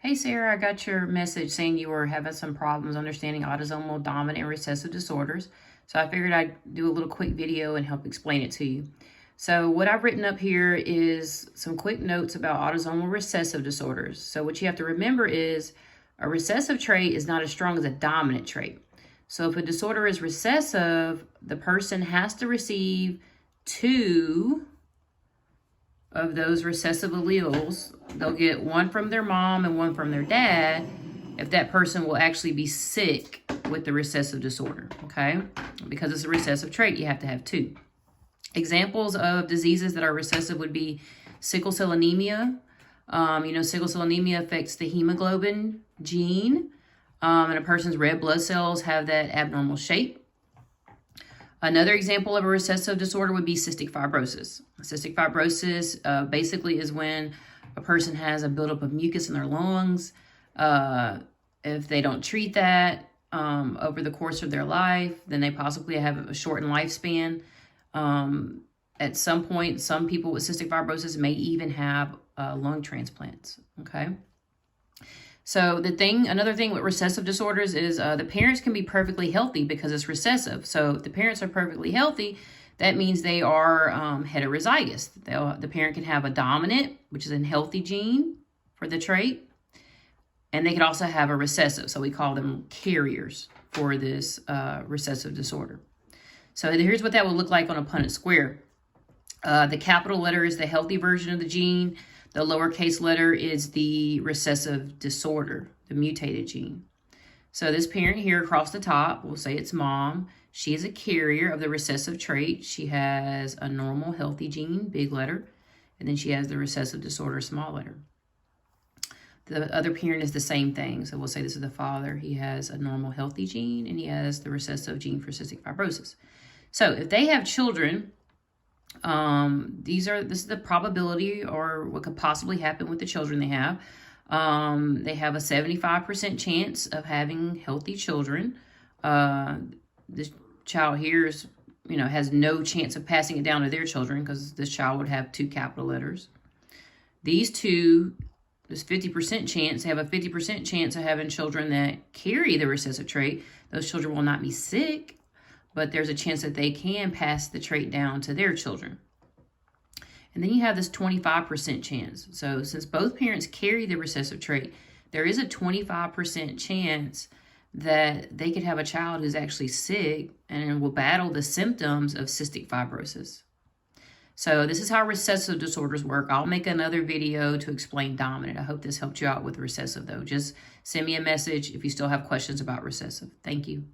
Hey Sarah, I got your message saying you were having some problems understanding autosomal dominant and recessive disorders. So I figured I'd do a little quick video and help explain it to you. So what I've written up here is some quick notes about autosomal recessive disorders. So what you have to remember is a recessive trait is not as strong as a dominant trait. So if a disorder is recessive, the person has to receive two of those recessive alleles. They'll get one from their mom and one from their dad if that person will actually be sick with the recessive disorder, okay? Because it's a recessive trait, you have to have two. Examples of diseases that are recessive would be sickle cell anemia. Sickle cell anemia affects the hemoglobin gene, and a person's red blood cells have that abnormal shape. Another example of a recessive disorder would be cystic fibrosis. Cystic fibrosis basically is when a person has a buildup of mucus in their lungs. If they don't treat that over the course of their life, then they possibly have a shortened lifespan. At some point, some people with cystic fibrosis may even have lung transplants, okay? So another thing with recessive disorders is the parents can be perfectly healthy because it's recessive. So if the parents are perfectly healthy, that means they are heterozygous. The parent can have a dominant, which is a healthy gene for the trait, and they could also have a recessive. So we call them carriers for this recessive disorder. So here's what that would look like on a Punnett square. The capital letter is the healthy version of the gene. The lowercase letter is the recessive disorder, the mutated gene. So this parent here across the top, we'll say it's mom. She is a carrier of the recessive trait. She has a normal healthy gene, big letter, and then she has the recessive disorder, small letter. The other parent is the same thing. So we'll say this is the father. He has a normal healthy gene, and he has the recessive gene for cystic fibrosis. So if they have children, this is the probability or what could possibly happen with the children they have. They have a 75% chance of having healthy children. This child here has no chance of passing it down to their children because this child would have two capital letters. These two, this 50% chance, have a 50% chance of having children that carry the recessive trait. Those children will not be sick, but there's a chance that they can pass the trait down to their children. And then you have this 25% chance. So since both parents carry the recessive trait, there is a 25% chance that they could have a child who's actually sick and will battle the symptoms of cystic fibrosis. So this is how recessive disorders work. I'll make another video to explain dominant. I hope this helped you out with recessive though. Just send me a message if you still have questions about recessive. Thank you.